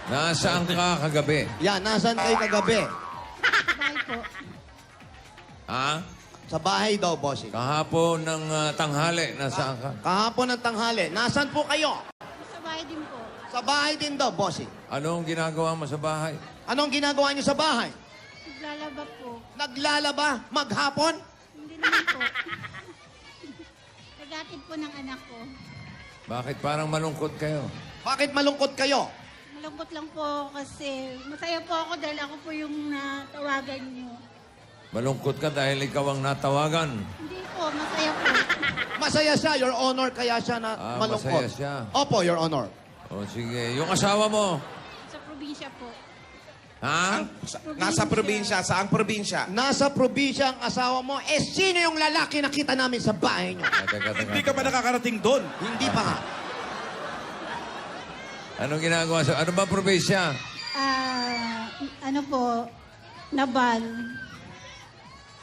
Nasaan ka kagabi? Yan, nasaan kayo kagabi? Bahay po. Ha? Sa bahay daw, bossing. Kahapon ng tanghali, nasaan ka? Kahapon ng tanghali, nasaan po kayo? Sa bahay din po. Sa bahay din daw, bossing. Anong ginagawa mo sa bahay? Anong ginagawa niyo sa bahay? Naglalaba po. Naglalaba maghapon? Hindi naman po. Nagatid po ng anak ko. Bakit parang malungkot kayo? Bakit malungkot kayo? Malungkot lang po kasi masaya po ako dahil ako po yung natawagan niyo. Malungkot ka dahil ikaw ang natawagan. Hindi po, masaya po. Masaya siya, Your Honor, kaya siya na malungkot. Masaya siya. Opo, Your Honor. O sige, yung asawa mo. Sa probinsya po. Ha? Nasa probinsya. Saang probinsya? Nasa probinsya ang asawa mo. Eh, sino yung lalaki nakita namin sa bahay niyo? Hindi ka ba nakakarating doon? Hindi pa nga. Anong ginagawa sa... Ano ba probinsya? Ano po, Nabal.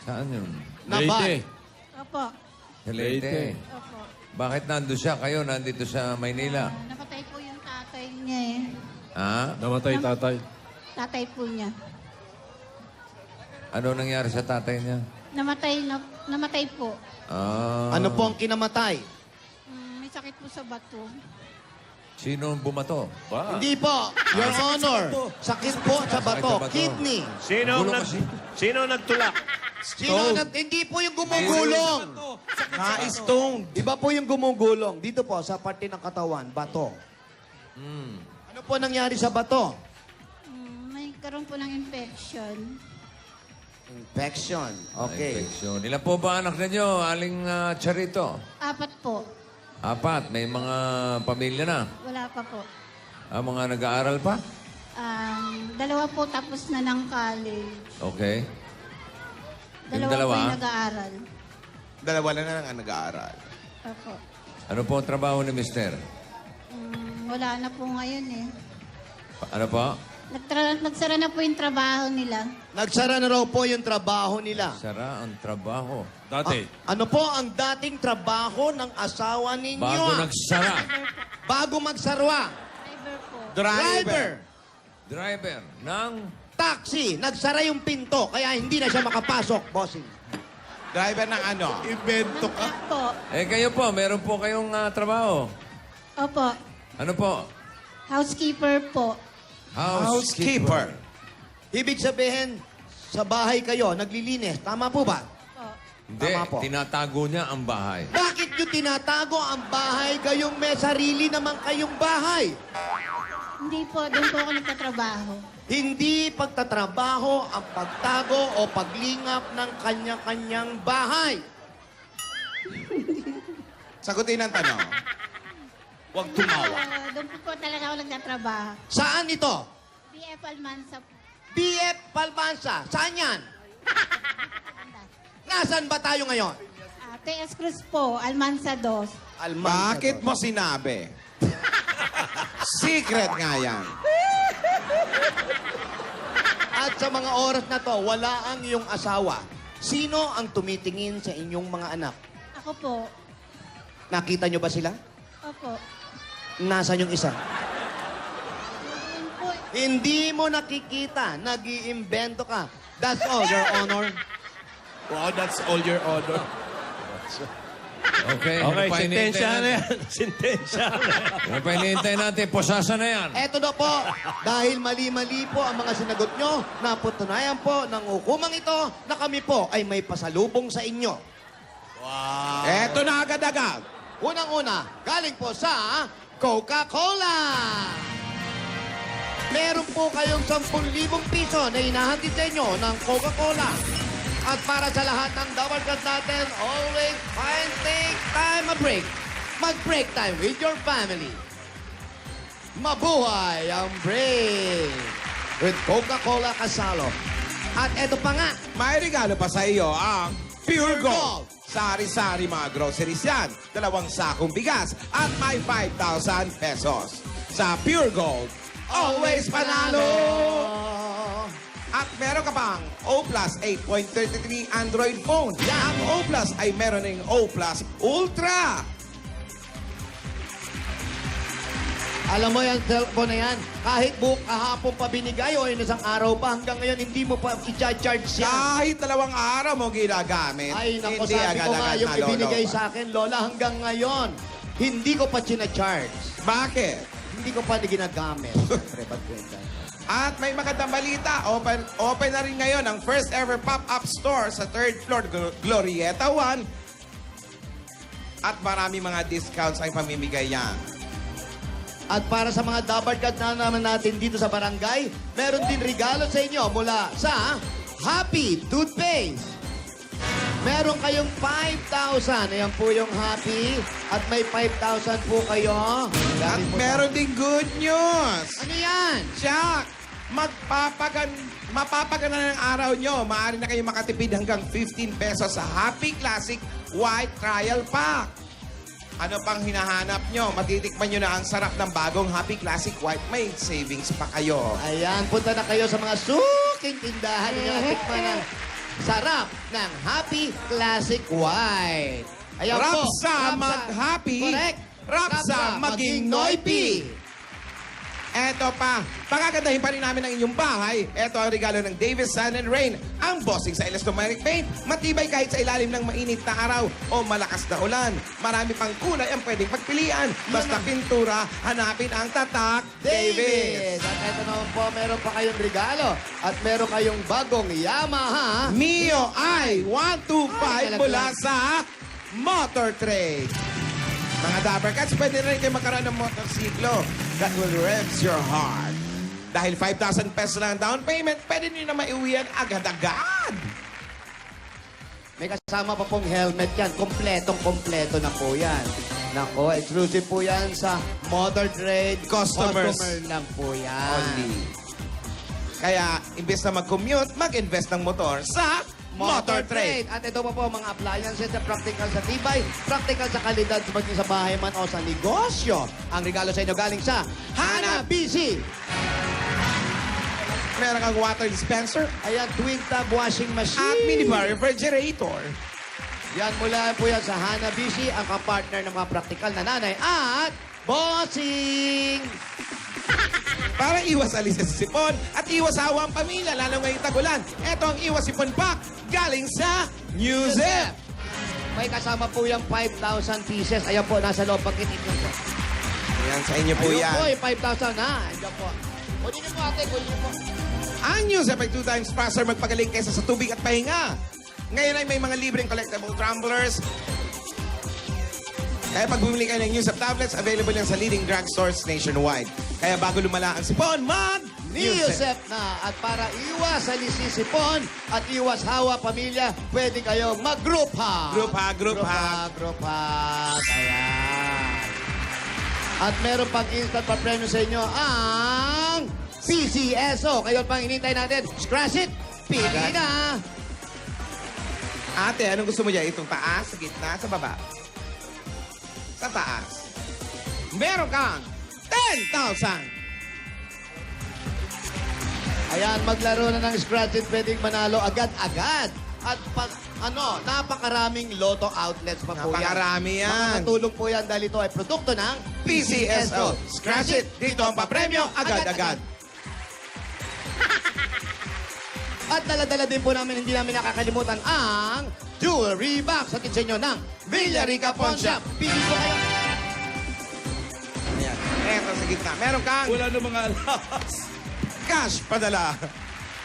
Saan yun? Nabal. Opo. Sa Leyte. Opo. Bakit nandun siya? Kayo nandito sa Maynila. Napatay po yung tatay niya eh. Ha? Namatay tatay. Tatay po niya. Ano nangyari sa tatay niya? Namatay po. Ano po ang kinamatay? May sakit po sa bato. Sino ang bumato? Hindi po, Your Honor. Sakit po sa bato. bato. Kidney. Gulo kasi. Sino nagtulak? Hindi po yung gumugulong. Na-stone. Iba po yung gumugulong. Dito po, sa parte ng katawan, bato. Ano po nangyari sa bato? May karoon po ng infection. Infection. Okay. Infection. Ilan po ba anak ninyo, Aling Charito? 4 po. 4. May mga pamilya na. Wala pa po. Mga nag-aaral pa? 2 po tapos na ng college. Okay. Yung 2 po dalawa? yung nag-aaral. Dalawa na lang nag-aaral. Opo. Ano po ang trabaho ni Mister? Wala na po ngayon eh. Ano po? Nagsara na po yung trabaho nila. Nagsara na raw po yung trabaho nila. Sara ang trabaho. Dati. Ano po ang dating trabaho ng asawa ninyo? Bago nagsara. Bago magsarwa. Driver po. Driver. Driver ng... Taxi. Nagsara yung pinto, kaya hindi na siya makapasok, bossing. Driver ng ano? Invento ka. Po. Kayo po, meron po kayong trabaho. Opo. Ano po? Housekeeper po. Housekeeper. Ibig sabihin, sa bahay kayo, naglilinis. Tama po ba? Po. Hindi, Tama po. tinatago niya ang bahay. Bakit nyo tinatago ang bahay kayong may sarili naman kayong bahay? Hindi po, doon po ako nagtatrabaho. Hindi pagtatrabaho ang pagtago o paglingap ng kanya-kanyang bahay. Sagutin ang tanong. Huwag tumawa. Doon po talaga ako nagtatrabaho. Saan ito? BF Almansa po. BF Palmansa. Saan yan? Nasaan ba tayo ngayon? TS Cruz po, Almansa 2. Almansa. Bakit mo sinabi? Secret nga yan. At sa mga oras na to, wala ang iyong asawa. Sino ang tumitingin sa inyong mga anak? Ako po. Nakita nyo ba sila? Opo. Nasaan yung isa? Yun po. Hindi mo nakikita. Nag-iimbento ka. That's all, Your Honor. Wow, that's all your order. Okay, Okay, ano pa hinihintay sintensya na natin? yan. Sintensya na yan. Ano pa hinihintay natin? Posasa na yan. Eto na po, dahil mali-mali po ang mga sinagot nyo, napatunayan po ng hukumang ito na kami po ay may pasalubong sa inyo. Eto na agad-agad. Unang-una, galing po sa Coca-Cola. Meron po kayong 10,000 piso na hinahatid sa inyo ng Coca-Cola. At para sa lahat ng double cut natin, always find take time a break. Mag-break time with your family. Mabuhay ang break with Coca-Cola Kasalo. At eto pa nga, May regalo pa sa iyo ang Pure Gold. Sari-sari mga groceries yan. 2 sakong bigas at may 5,000 pesos. Sa Pure Gold, always panalo! At meron ka pang O Plus 8.33 Android phone. Ang O Plus ay meron ng O Plus Ultra. Alam mo yung cellphone na yan, kahit kahapon pa binigay o isang araw pa, hanggang ngayon hindi mo pa i-charge yan. Kahit 2 araw mo ginagamit. Ay, naku, hindi sabi ko nga, agad-agad yung ibinigay nalolobat. sa akin, Lola, hanggang ngayon, hindi ko pa charge. Bakit? Hindi ko pa ginagamit. Siyempre, ba't kwenta? At may magandang balita. Open na rin ngayon ang first ever pop-up store sa 3rd floor Glorieta 1. At marami mga discounts ay pamimigay yan. At para sa mga dapat card na naman natin dito sa barangay, meron din regalo sa inyo mula sa Happy Toothpaste. Meron kayong 5,000. Ayan po yung Happy. At may 5,000 po kayo. At meron ding good news. Ano yan? Jack, mapapagana ng araw nyo. Maaari na kayo makatipid hanggang 15 pesos sa Happy Classic White Trial Pack. Ano pang hinahanap nyo? Matitikman nyo na ang sarap ng bagong Happy Classic White. May savings pa kayo. Ayan, punta na kayo sa mga suking tindahan ng tikman ng sarap ng Happy Classic White. Ayan po. Rapsa mag-happy. Correct. Rapsa maging noipy. Eto pa, pagagandahin pa rin namin ang inyong bahay. Eto ang regalo ng Davis Sun and Rain. Ang bossing sa elastomeric paint. Matibay kahit sa ilalim ng mainit na araw o malakas na ulan. Marami pang kulay ang pwedeng pagpilian. Basta pintura, hanapin ang tatak Davis. At eto naman po, meron pa kayong regalo. At meron kayong bagong Yamaha. Mio I 125 Ay, mula sa Motor Trade. Mga Dabber Cats, pwede rin kayo magkaroon ng motorsiklo that will revs your heart. Dahil 5,000 pesos lang ang down payment, pwede nyo na maiuwian agad-agad. May kasama pa pong helmet yan. Kompletong-kompleto na po yan. Nako, exclusive po yan sa Motor Trade. Customers. Customer lang po yan. Only. Kaya, imbes na mag-commute, mag-invest ng motor sa Motor Trade. At ito pa po mga appliances na practical sa tibay, practical sa kalidad maging sa bahay man o sa negosyo. Ang regalo sa inyo galing sa Hanabishi. Meron kang water dispenser Ayan, twin tab washing machine. at minibar refrigerator. Yan mula po yan sa Hanabishi, ang kapartner ng mga practical na nanay at bossing. Para iwas alis sa sipon at iwas hawa ang pamilya, lalo ngayong tagulan. Ito ang iwas sipon pack galing sa New Zip. May kasama po yung 5,000 pieces. Ayan po, nasa loob. Pagkitin nyo po. Ayan, sa inyo po Ayun yan. po, yung 5,000 na. Ayan po. Kunin niyo po ate, kunin niyo po. Ang New Zip ay 2 times faster magpagaling kaysa sa tubig at pahinga. Ngayon ay may mga libreng collectible tumblers. Kaya pag bumili kayo ng New Zip tablets, available yan sa leading drugstores nationwide. Kaya bago lumala ang sipon, Neosep na. At para iwas sa lisisipon at iwas hawa pamilya, pwede kayong mag-group hug. Group hug, group hug. Group hug. Ayan. At meron pang instant pa premyo sa inyo ang PCSO. Kayo pang inintay natin. Scratch it. Pili na. Ate, anong gusto mo dyan? Itong taas, sa gitna, sa baba? Sa taas. Meron kang 10,000. Ayan, maglaro na ng Scratch It. Pwedeng manalo agad-agad. At napakaraming lotto outlets pa po yan. Napakarami yan. Makakatulong po yan dahil ito ay produkto ng PCSO. Scratch it. Dito ang papremyo. Agad-agad. At dala-dala din po namin, hindi namin nakakalimutan ang jewelry box. At sa inyo ng Villarica Pawn Shop. Pili po kayo. Ayan. Eto sa gitna. Meron kang Wala na mga alas. cash padala.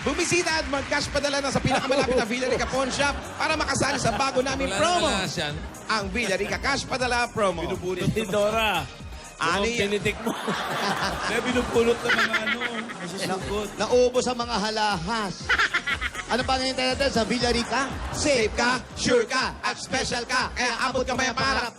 Bumisita at mag-cash padala na sa pinakamalapit na Villarica Pawn Shop para makasali sa bago naming Wala promo. na yan. Ang Villarica Cash Padala promo. Binubunot ni Dora. Ano Ano yan? tinitik mo? Kaya binupulot ng mga nasusugot. Nauubos ang mga halahas. Ano pa ngayon natin sa Villarica? Safe ka, sure ka, at special ka. Kaya abot ka maya pangarap.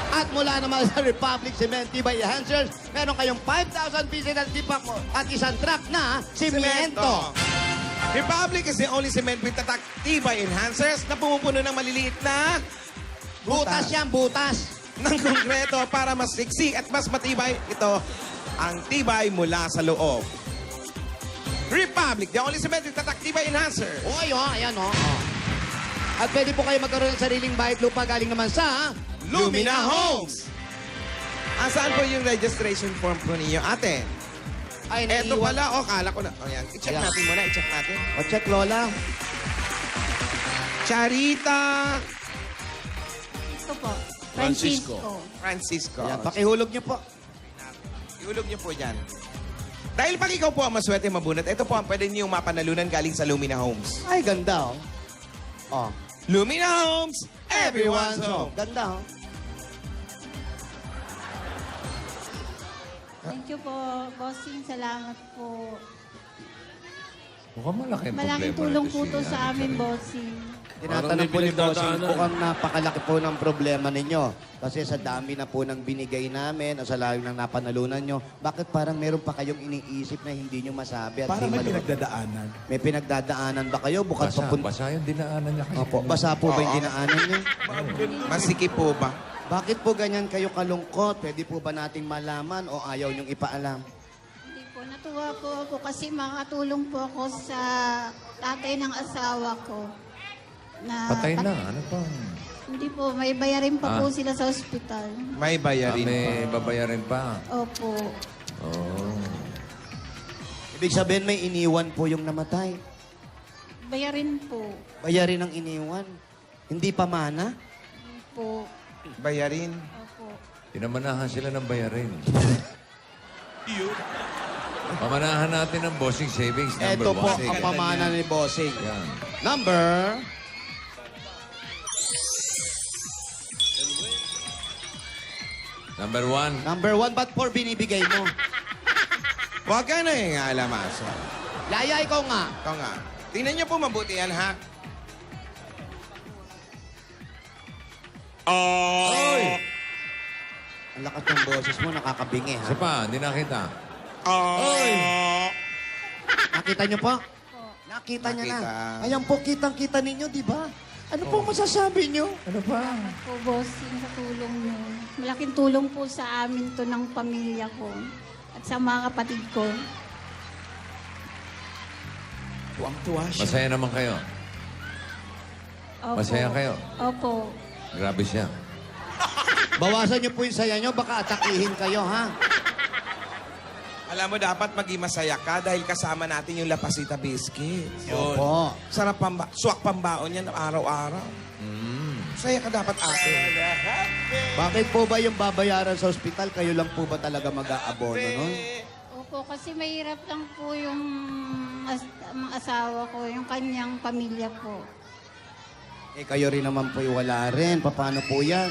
At mula naman sa Republic Cement Tibay Enhancers, meron kayong 5,000 pieces at tipak mo at isang truck na simento. Republic is the only cement with tatak tibay enhancers na pumupuno ng maliliit na Butas yan, butas. ng konkreto para mas siksi at mas matibay. Ito ang tibay mula sa loob. Republic, the only cement with tatak tibay enhancers. Oy, ayan At pwede po kayo magkaroon ng sariling bayad lupa galing naman sa Lumina Homes. Asaan po yung registration form po ninyo, ate? Ay, Eto naiiwan. pala, kala ko na. O yan, i-check Ayan. natin muna, i-check natin. O, check, Lola. Charita Ito po. Francisco. Francisco. Francisco. Ayan, pakihulog niyo po. Ihulog niyo po dyan. Dahil pag ikaw po ang maswerte mabunot, ito po ang pwede niyong mapanalunan galing sa Lumina Homes. Ay, ganda, oh. Oh, Lumina Homes, everyone's home. Ganda, oh. Thank you po, bossing. Salamat po. Mukhang malaking problema. Malaking tulong nito po si to sa Ate amin, Mel. bossing. Tinatanong Parang po ni may Bossing, pinagdadaanan. mukhang napakalaki po ng problema ninyo. Kasi sa dami na po ng binigay namin, o sa layo ng napanalunan nyo, bakit parang meron pa kayong iniisip na hindi nyo masabi at Parang may hindi pinagdadaanan. May pinagdadaanan ba kayo? Bukod papunta. Basa yung dinaanan niya kasi. Opo, basa po ba yung Oo. dinaanan nyo? Masikip po ba? Bakit po ganyan kayo kalungkot? Pwede po ba nating malaman o ayaw nyong ipaalam? Hindi po, natuwa po ako kasi makatulong po ako sa tatay ng asawa ko. Na Patay na. Ano pa? Hindi po, may bayarin pa po Ah. sila sa ospital. May bayarin pa. May babayarin pa. Opo. Oh. Ibig sabihin may iniwan po yung namatay. Bayarin po. Bayarin ang iniwan. Hindi pa mana? Hindi po. Bayarin. Opo. Pinamanahan sila ng bayarin. Pamanahan natin ang bossing savings number Ito po 1. ang pamana ni Bossing. Yan. Number... Number 1. Number 1, ba't 4 binibigay mo? Huwag ka na yung alamaso. Yaya, ikaw nga. Ito nga. Tingnan niyo po mabuti yan, ha? Oy! Ang lakas ng boses mo, nakakabingi, ha? Isa pa, hindi nakita. Oy! Nakita niyo po? Nakita niya na. Nakita. Ayan po, kitang-kita ninyo, di ba? Ano pong masasabi niyo? Ano pa? Po, bossing, sa tulong niyo. Malaking tulong po sa amin to ng pamilya ko. At sa mga kapatid ko. Tuwang-tuwa siya. Masaya naman kayo. Opo. Masaya kayo? Opo. Grabe siya. Bawasan niyo po yung saya niyo, baka atakihin kayo, ha? Alam mo, dapat maging masaya ka dahil kasama natin yung Lapasita Biscuits. Opo. Sarap swak pambaon yan araw-araw. Saya ka dapat, ate. Bakit po ba yung babayaran sa ospital, kayo lang po ba talaga mag-aabono nun? Opo, kasi mahirap lang po yung mga asawa ko, yung kanyang pamilya po. Eh, kayo rin naman po wala rin. Paano po yan?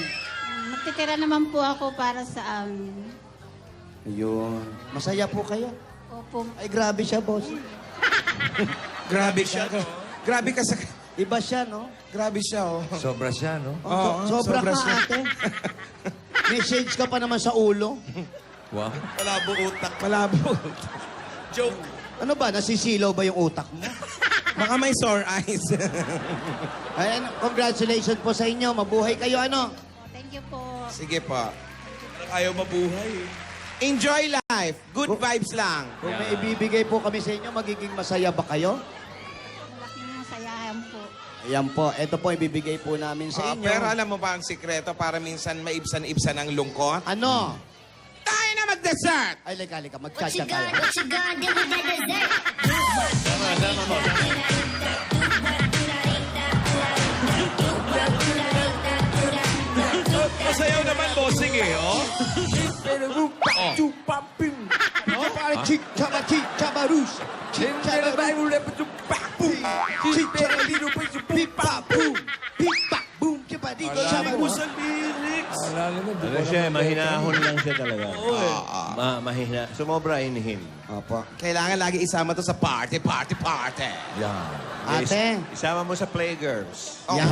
Magtitira naman po ako para sa amin. Ayun. Masaya po kayo? Opo. Ay, grabe siya, boss. Grabe siya. Grabe ka sa... Iba siya, no? Grabe siya, oh. Sobra siya, no? Oo, sobra sobra ka, siya. ate. Message ka pa naman sa ulo. Wow. Malabo utak. Malabo. Joke. Ano ba? Nasisilaw ba yung utak mo? Baka may sore eyes. Ayan, congratulations po sa inyo. Mabuhay kayo, ano? Thank you po. Sige po. Parang ayaw mabuhay. Enjoy life. Good vibes lang. Kung may ibibigay po kami sa inyo, magiging masaya ba kayo? Malaking masayahan po. Ayan po. Ito po, ibibigay po namin sa inyo. Pero alam mo ba ang sikreto para minsan maibsan-ibsan ang lungkot? Ano? Tayo na mag-dessert! Ay, lika. What Mag-chat you ka tayo. gonna, what you gonna do with that dessert? Masayaw naman, bossing eh, oh. Para chik chaba rus. Chik chaba pipa boom. Pipa boom. Chipadito chaba Hindi mo sa lyrics. Alala mo, Ano siya, mahinahon lang siya talaga. Mahina. Sumobra inhin. Opo. Kailangan lagi isama to sa party. Yan. Ate. Isama mo sa Playgirls. Yan.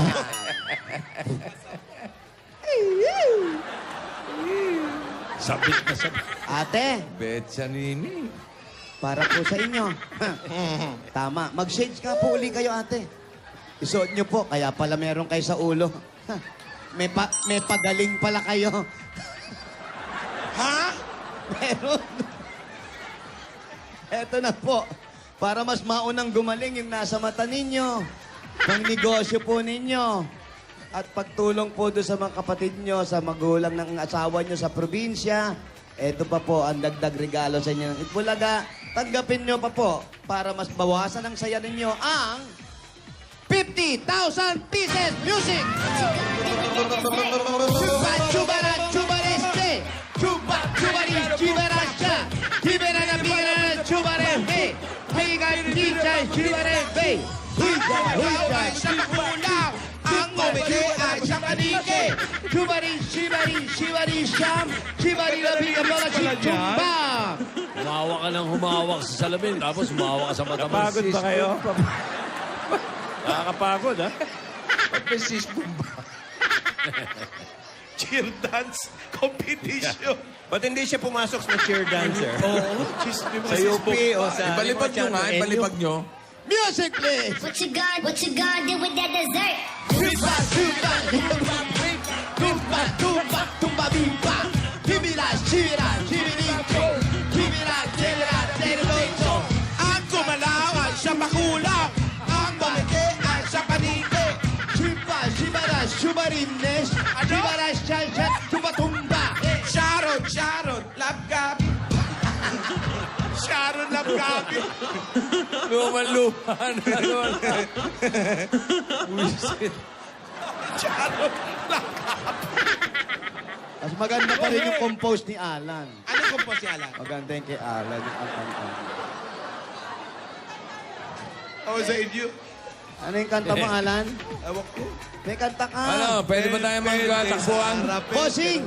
Sabit na sabit. Ate. Betsa Nini. Para po sa inyo. Tama. Mag-shades ka po uli kayo, ate. Isuot nyo po, kaya pala meron kayo sa ulo. may pagaling pala kayo. Ha? Meron. Eto na po. Para mas maunang gumaling yung nasa mata ninyo. Pang negosyo po ninyo. At pagtulong po doon sa mga kapatid nyo, sa magulang ng asawa nyo sa probinsya. Ito pa po ang dagdag regalo sa inyo ng Itbulaga. Tanggapin nyo pa po para mas bawasan ang saya ninyo ang 50,000 pieces music! Chupa, chubara, chubareste! Chupa, chubari, chibarasha! Chibera na bigara na chubareste! Higa, higa, chibareste! Higa, higa, Kulang ang bumili ay sa kanike. chubari, shibari, shibari, sham! Chibari na bigara na chumba! Humawak ka ng humawak sa salamin, tapos humawak ka sa mata mo. Napagod ba kayo? Nakakapagod, ha? Pagpesis bomba. Cheer dance competition. Ba't hindi siya pumasok sa cheer dancer? Oo. Sa UP o sa... Ibalipag nyo nga, ibalipag nyo. Music, please! What you gonna do with that dessert? Tumba, tumba, tumba, tumba, tumba, tumba, bimba. Kibira, shibira, shibirito. Kibira, kibira, terito. Ang kumalaw ay sa makulang. Ang bumili ay sa kanike. Chimba, shibara, shubarines. Shibara, shashat, tumba, tumba. Sharon, Sharon, labgab. Sharon Labgabi. Luman-lupa na naman. Sharon Mas maganda pa rin yung compose ni Alan. Anong kumpos si Alan? Maganda yung kay Alan. Ako sa inyo. Ano yung kanta mo, Alan? Ewan ko. May kanta ka. Ano, pwede ba tayo magtakbuhan? Bossing!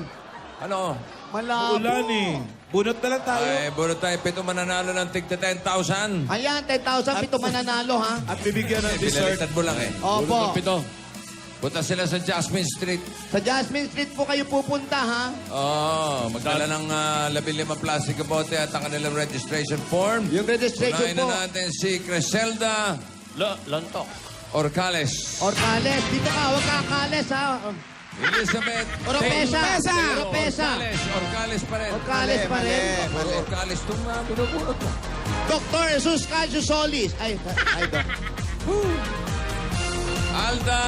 Ano? Malabo. Ulan eh. Bunot na lang tayo. Ay, buro tayo, 7 mananalo ng tigta 10,000. Ayan, 10,000 pito mananalo, ha? At bibigyan ng dessert. Pinalitan mo lang eh. Opo. Punta sila sa Jasmine Street. Sa Jasmine Street po kayo pupunta, ha? Oo, magdala ng 15 plastic na bote at ang kanilang registration form. Yung registration Unahin po. na natin si Criselda Lantok. Orcales. Orcales, dito ka, huwag kakales, ha? Elizabeth Oropesa! Pesa. Oropesa! Orcales pa rin. Orcales pa rin. Puro Orcales itong binubunot mo. Dr. Jesus Cancio Solis. Ay, Doc. Alda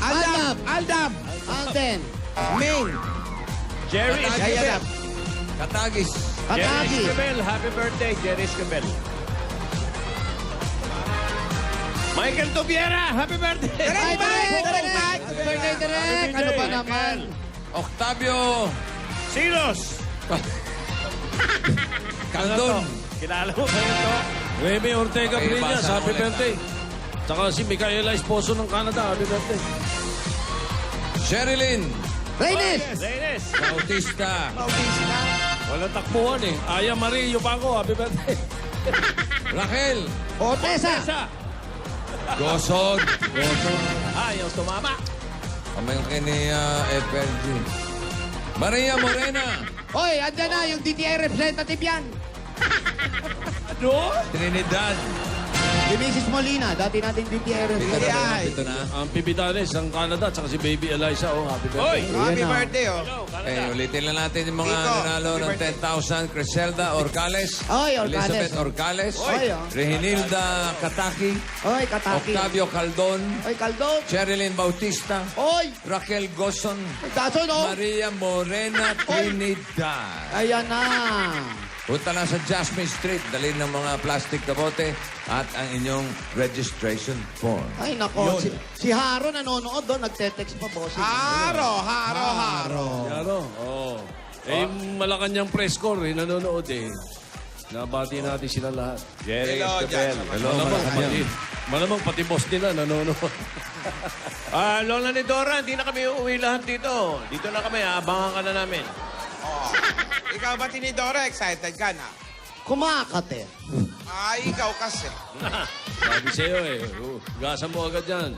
Aldab. Aldab. Alden. Main. Jerry Yayadab. Katagis. Katagi. Escabel, happy birthday, Jerry Escabel. Michael Tubiera, happy birthday! Ay, Direk! Happy birthday, Direk! Ano ba naman? Octavio Silos! Caldon. Kilala mo ba ito? Remy Ortega Okay, Brillas, basa happy ulit. birthday. Tsaka si Micaela Esposo ng Canada, happy birthday. Sherilyn Reynes! Reynes! Bautista. Walang takbuhan eh. Aya Marie Yupaco, happy birthday. Raquel Otesa! Tessa! Gosod. Ayaw tumama. Kamay ni FLG. Maria Morena. Hoy, andyan na yung DTI representative yan. Ano? Trinidad. Si Mrs. Molina, dati nating DTI representative. Ito na. Ang Pibitanes ng Canada, tsaka si Baby Eliza, oh, happy birthday. Happy Ayan na. birthday, oh. Eh, ulitin lang natin yung mga Tito, nanalo ng happy birthday. 10,000. Criselda Orcales. Oy, Orcales. Elizabeth Orcales. Oy, oh. Rehinilda Kataki. Hoy, Kataki. Octavio Caldon. Hoy, Caldon. Sherilyn Bautista. Hoy, Raquel Goson. Dason, oh. Maria Morena Trinidad. Ayan na. Punta lang sa Jasmine Street. Dalhin ng mga plastic na bote at ang inyong registration form. Ay, nako. Si Haro nanonood doon, nagte-text pa, bossing. Haro. Yaro, oh. Eh, yung Malacanang press corps, eh, nanonood eh. Nabati natin sila lahat. Jerry Hello, Escabel. Jackson. Malamang pati boss nila nanonood. Lola ni Dora, hindi na kami uuwi lahat dito. Dito na kami, abangan ka na namin. Ikaw ba tinidora? Excited ka na? Kumakate. Ay, ikaw kasi. Sabi sa'yo eh. Gasa mo agad yan.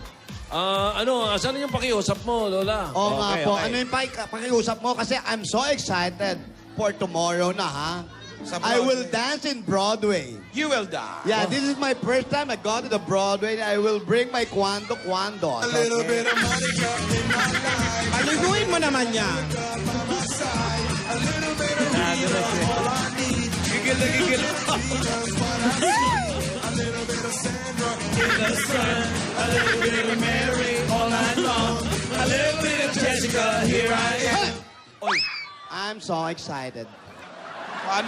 Asan yung pakiusap mo, Lola? Oo nga Okay, po. okay. Ano yung pakiusap mo? Kasi I'm so excited for tomorrow na, ha? Sa I will Broadway. dance in Broadway. You will die. Yeah, this is my first time I go to the Broadway. I will bring my kwando. A little bit of Monica in my life. Paliguin mo naman yan. Gigil na gigil. A little bit of Mary all night long. America, here I am. I'm so excited.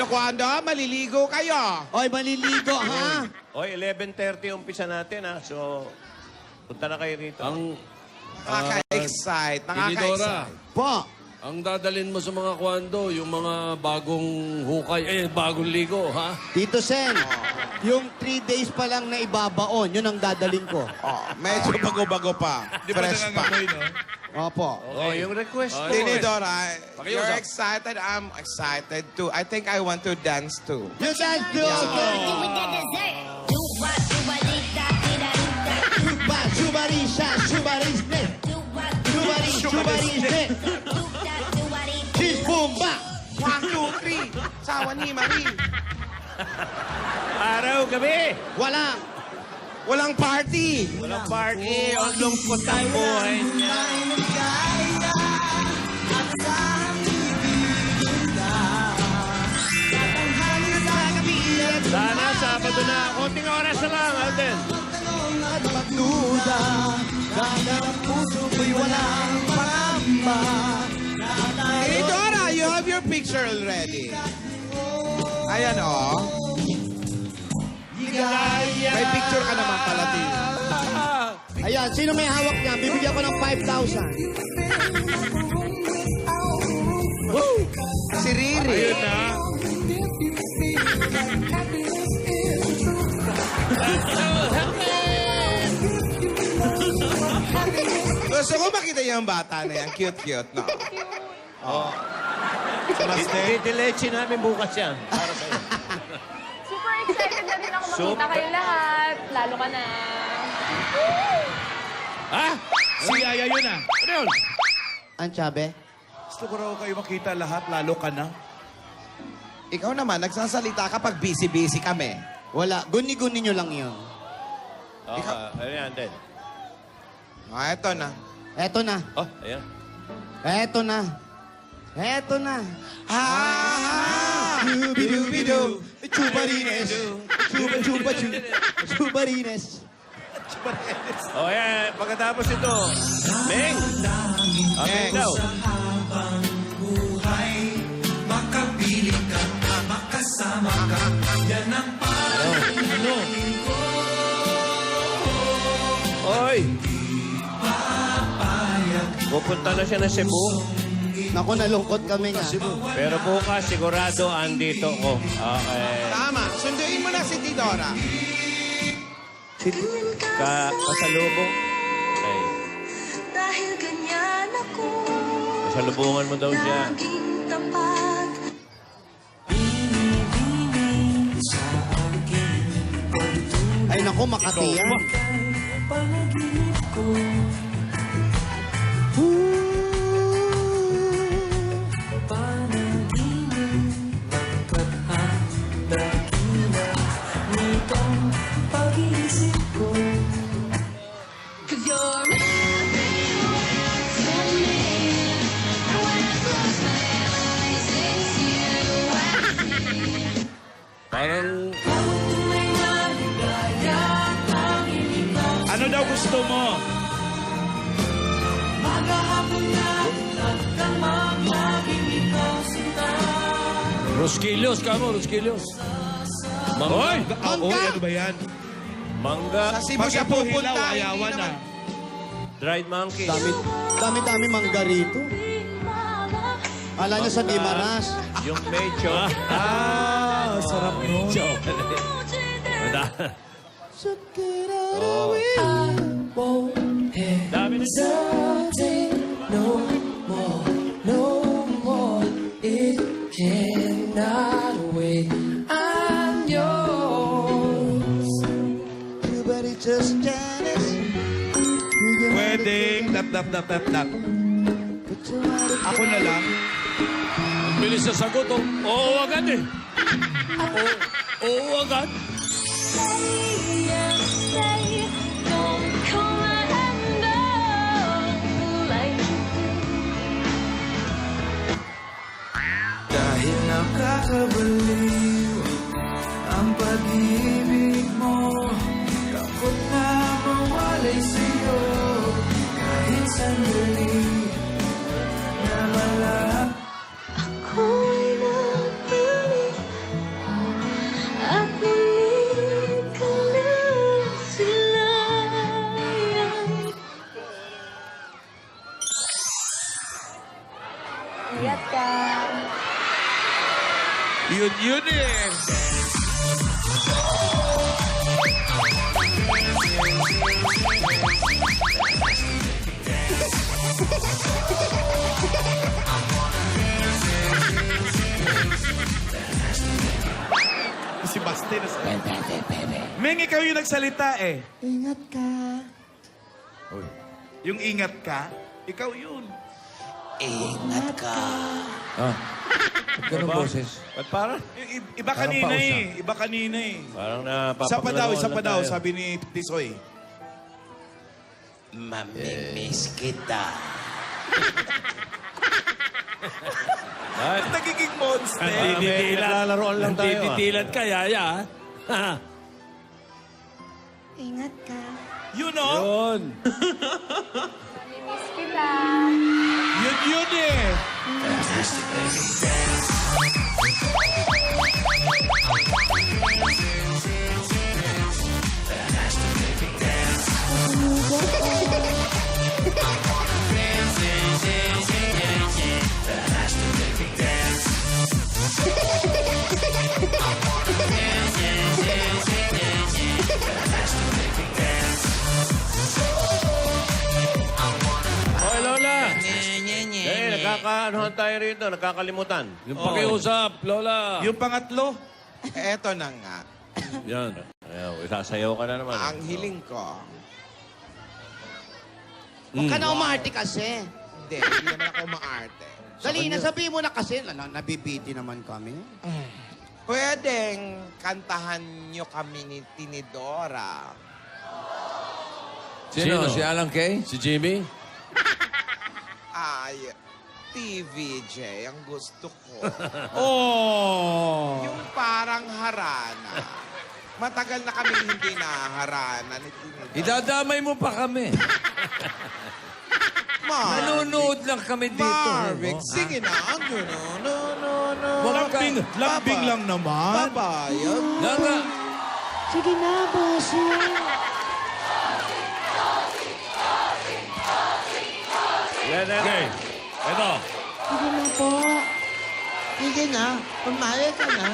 Kwando, maliligo kayo. Oy, maliligo, ha? Oy, 11:30 umpisa natin, ha? So, punta na kayo rito. Ang Nakaka-excite, Tinidora, nakaka-excite. Po. ang dadalin mo sa mga kwando, yung mga bagong hukay, bagong ligo, ha? Tito Sen, yung 3 days pa lang na ibabaon, yun ang dadalin ko. Oh, medyo bago-bago pa. Di ba Fresh pa. nangangamoy, no? Opo. Oh, yung request mo. Tinidora, you're Pakiusap. excited, I'm excited too. I think I want to dance too. You guys do What you gonna do with that dessert? Do what, do what, do that, do that, do that. Chuba, chubarisha, chubarisne. Do what, Chubari, chubarisne. do that, do what, do Cheese bomba. 1, 2, 3. Sawa ni Marie. Araw, gabi! Walang party. Walang party. Ang lungkot ang buhay niya. Sana, Sabado na. Konting oras na lang, Alden. Magduda, ganda ng puso ko'y walang pangamba. Tinidora, you have your picture already. Ayan, oh. May picture ka naman pala, Tin. Ayan, sino may hawak niya? Bibigyan ko ng 5,000. Si Riri. Ayun na. Gusto ko makita yung bata na yan. Cute-cute, no? Didiletsi namin bukas yan. Para sa'yo. Super excited na din ako makita Super. kayo lahat. Lalo ka na. Ha? Si Yaya yun, ah. Ano yun? Ang sabi? Gusto ko raw kayo makita lahat, lalo ka na. Ikaw naman, nagsasalita kapag busy-busy kami. Wala. Guni-guni nyo lang yun. Ayan, Alden. Ah, eto na. Eto na. Oh, ayan. Eto na. Eto na. Dubi-dubi-du. Chubarines. Chubarines. Oh, ayan. Pagkatapos ito, Meng. Meng. Daw. Oy! Pupunta na siya ng Cebu. Naku, nalungkot kami nga. Pero bukas, sigurado, andito ko. Okay. Tama. Sunduin mo na si Tidora. Pasalubong. Ay, Dahil ganyan ako. pasalubungan mo daw siya. Laging tapat. Ay, naku, Makati yan. Parang Ano daw gusto mo? Rosquillos, kamo, Rosquillos. Hoy! Oy, ano ba yan? Mangga, Sa Cebu siya pupunta. Hilaw, Hindi ayawan na. naman. dried monkey. Dami mangga rito. Ala nyo sa Dimaras. Yung mecho. Sarap nun. Dami na siya. Everybody just dance. Pwedeng tap. Ako na lang. Ang bilis sa sagot, oh. Oo agad eh. Oo agad. Dahil nakakabaliw ang pag-ibig mo, takot na mawalay sa'yo kahit sandali. Yun eh. Si Basti na sa... Meng, ikaw yung nagsalita eh. Ingat ka. Yung ingat ka, ikaw yun. Ingat ka. Ah. Ganun boses. Ba't parang? Iba kanina eh. Iba kanina eh. Parang Isa pa daw, napapaglaruan lang tayo. sabi ni Tisoy. Mamimiss kita. Ay, Nagiging monster. naglalaroan lang tayo. Titilan ka, yaya. Ha? Ingat ka. You know? Yun. Miss kita. Yun eh. Hoy, Lola! Nagkakaanohan tayo rito, nagkakalimutan. Yung pakiusap, Lola. Yung pangatlo, eto na nga. Yan. Ayaw, isasayaw ka na naman. Ang hiling ko. Huwag ka na umarte kasi. Hindi naman ako maarte. Dali na, sabihin mo na kasi. Nabibiti naman kami. Pwedeng kantahan nyo kami ni Tinidora. Sino? Si Alan Kay? Si Jimmy? Ay, TVJ, ang gusto ko. Oh. Yung parang harana. Matagal na kami hindi naharana ni Tinidora. Idadamay mo pa kami. Nanonood lang kami dito. Marvick, no? sige na. No. Huwag ka. Lambing lang naman. Babayag. Nga. Sige na, boss. Okay. Ito. Sige na po. Sige na, pumayag ka na.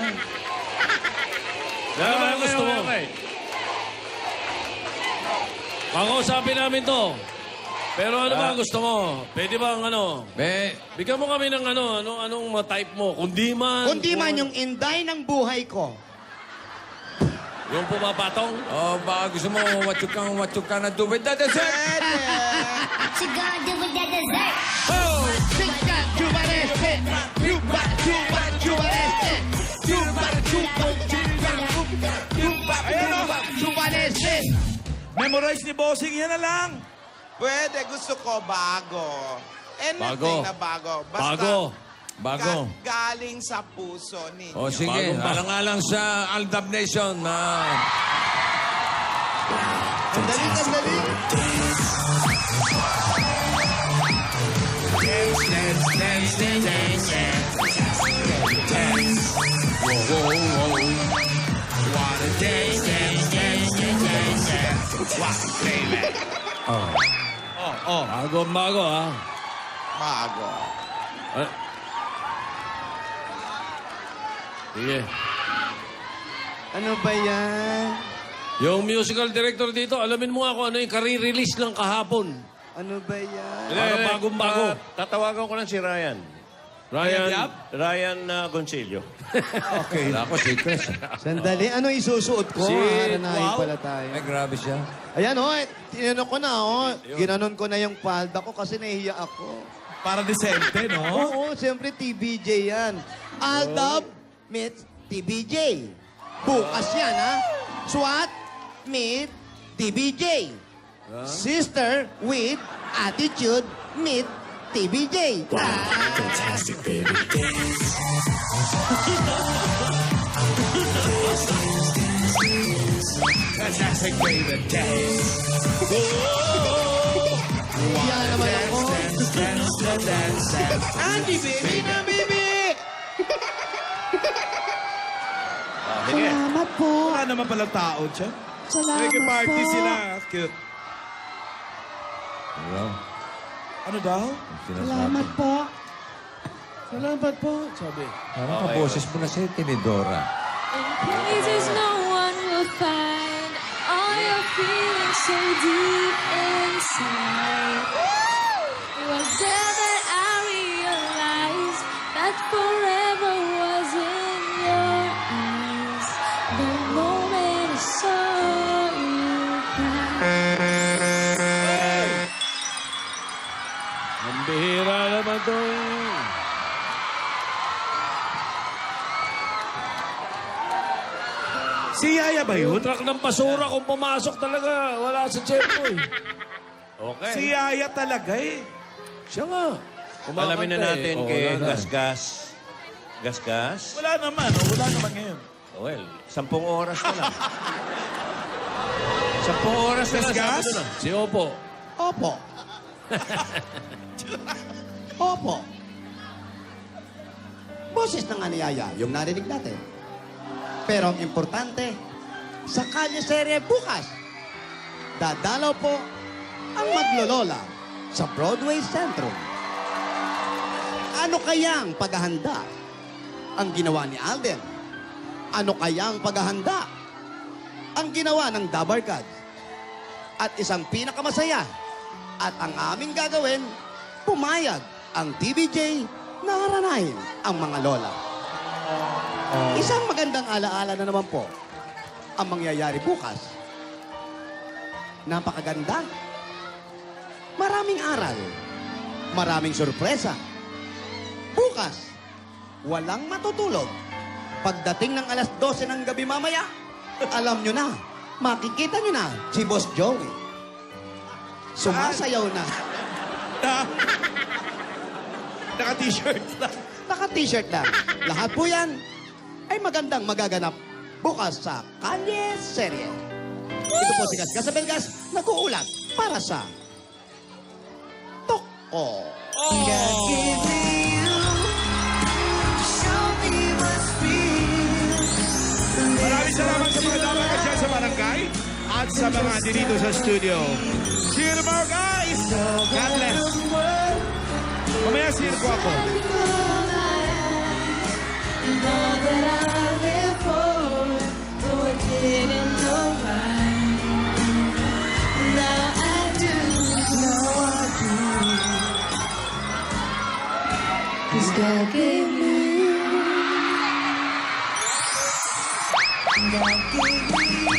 Ano ba ang gusto mo? Kakausapin namin to. Pero ano ba ang gusto mo? Pwede ba ang ano? Bigyan mo kami ng anong ma-type mo. Kundi man. Kundi man yung inday ng buhay ko. Yung pumapatong. Oh, baka gusto mo, what you can do with that dessert? What you gonna do with that dessert? Memorize ni Bossing, yan na lang. Pwede, gusto ko bago. Anything Bago. na bago. Basta Bago. galing sa puso ninyo. O sige, alang-alang sa Aldab Nation. Sandali. Bago, ha? Bago. Sige. Ano ba yan? Yung musical director dito, alamin mo nga kung ano yung kare-release lang kahapon. Ano ba yan? Para bagong-bago. Tatawagan ko lang si Ryan. Ryan Goncillo. Okay. Wala ko, si Chris. Sandali, ano isusuot ko? Haranahin pala tayo. Ay, grabe siya. Ayan, tinanong ko na, Ginanon ko na yung palda ko kasi nahihiya ako. Para decente, no? Oo, siyempre TBJ yan. Aldab meets TBJ. Bukas yan, ha? SWAT meet TBJ. Sister with attitude meet TBJ. Fantastic, baby, dance. Fantastic, baby, dance. Yan naman ako. Andy, baby na, baby! Sige. Salamat po. Wala naman palang tao dyan. Salamat Nag-party po. sila. Cute. Hello. Ano daw? Salamat po. Salamat po, sabi. Parang kaboses mo na si Tinidora. In places no one will find all your feelings so deep inside. It was there that I realized that forever was in your eyes. The moment I saw you cry. Ang bihira naman tong... Si Yaya ba Yung yun? truck ng basura kung pumasok talaga, wala sa tempo eh. Okay. Si Yaya talaga eh. Siya nga. Alamin na natin Oo, kay wala na. Gasgas. Gasgas? Wala naman, oh. Wala naman ngayon. Well, 10 oras na lang. 10 oras na lang. Gasgas? sabi doon, Si Opo. Opo. Opo. Boses ng aniyaya, yung narinig natin. Pero ang importante, sa Kalye Serie bukas, dadalaw po ang maglolola sa Broadway Centrum. Ano kayang paghahanda ang ginawa ni Alden? Ano kayang paghahanda ang ginawa ng Dabarkad? At isang pinakamasaya at ang aming gagawin, pumayag ang TVJ na haranahin ang mga lola. Isang magandang alaala na naman po ang mangyayari bukas. Napakaganda. Maraming aral. Maraming sorpresa. Bukas, walang matutulog. Pagdating ng alas 12 ng gabi mamaya, alam nyo na, makikita nyo na si Boss Joey. Sumasayaw na. Naka-t-shirt lang. Naka-t-shirt lang. Lahat po yan ay magandang magaganap bukas sa Kalye Serie. Ito po si Gasgas sa Belgas, nag-uulat para sa Toko. Maraming salamat sa mga dapat ka dyan sa barangay at sa mga dito sa studio. See you tomorrow, guys! God bless! Mamaya see you ko ako. God gave me you. God gave me you.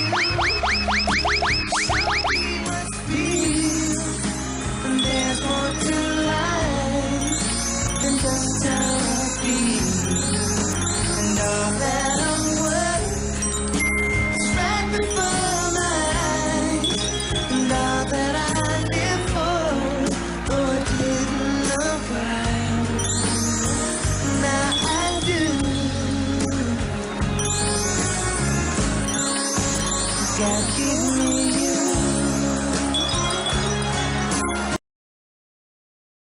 And there's more to life than just how I feel. And all that I'm worth is right before my eyes. And all that I live for, oh, it didn't look right. Now I do. God